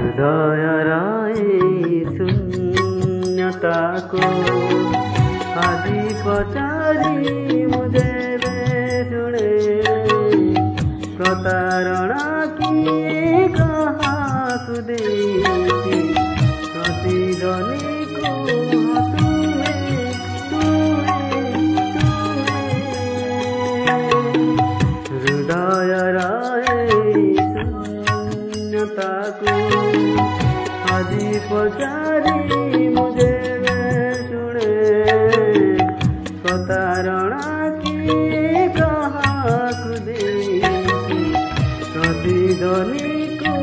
हृदय शून्यता को आदि पचारी मुझे शुणे प्रतारणा की कहाँ सुदेती प्रतिध्वनि को तुम्हें हृदय शून्यता को आदि पचारी मुझे शुणे प्रतारणा की कहाँ कुदेती प्रतिध्वनि को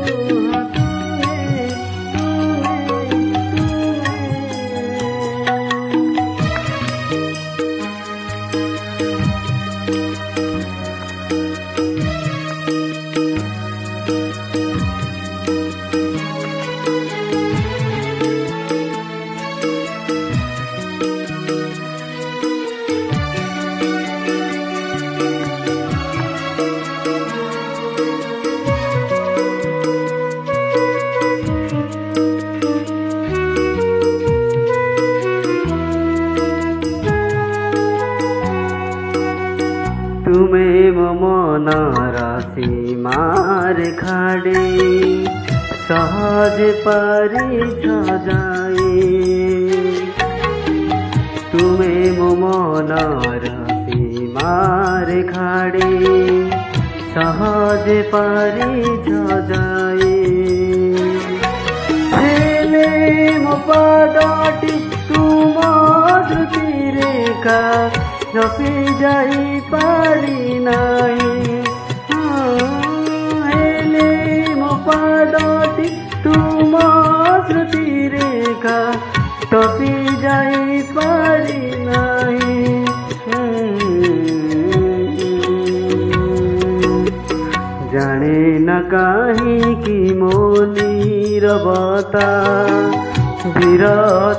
तुम्हें मन राशि मार खाड़े सहज पारी जाए तुम्हें मन राशि मार खाड़े सहज पारी जाए हेले मो पादटी तुम श्रुति रेखा जपी जाई पारी नाही हेले मो पादटी तुम श्रुति रेखा टपी जाई पारी नाही जाने न कहीं की मोली रबता वीर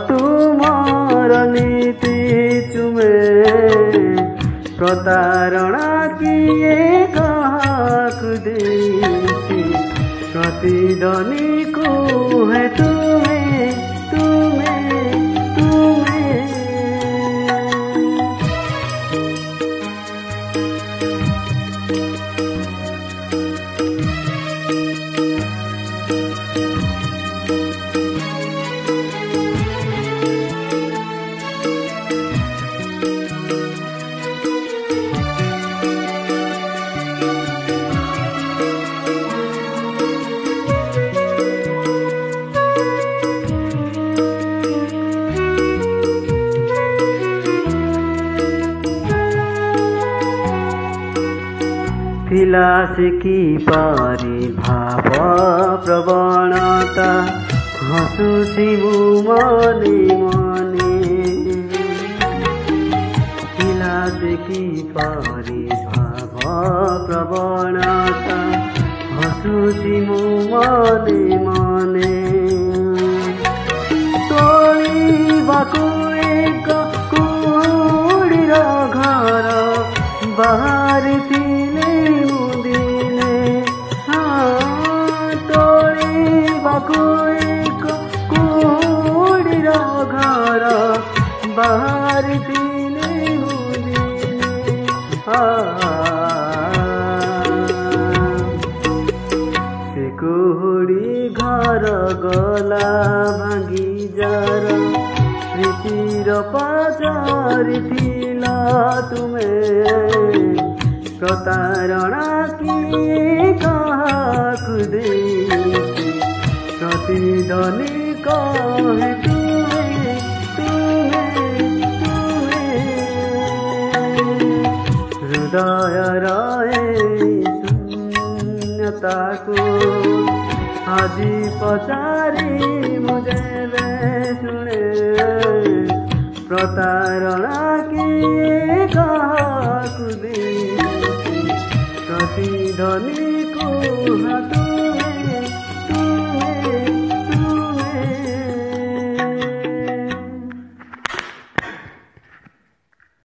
तुमार नीति चुमे प्रतारणा किए कहाँ देती प्रतिध्वनि को है तुम्हें तुम्हें तुम्हें विलास की पारी भाव प्रवणता हसुची मने मने विलास की पारी भाव प्रवणता हसुची मने मने तोलिबाकु एक कुड़ीर घर बाहर कुड़ीर घर बाहर दिने से कुड़ी घर गला भांगी निजार प्रीतिर पचारिथिला तुमे प्रतारणा किए काहाकु देई प्रतिध्वनि कहे तुमे हृदय रहे शून्यता को आजी पचारी मुझे शुणे प्रतारणा किए काहाकु देई प्रतिध्वनि को हाथ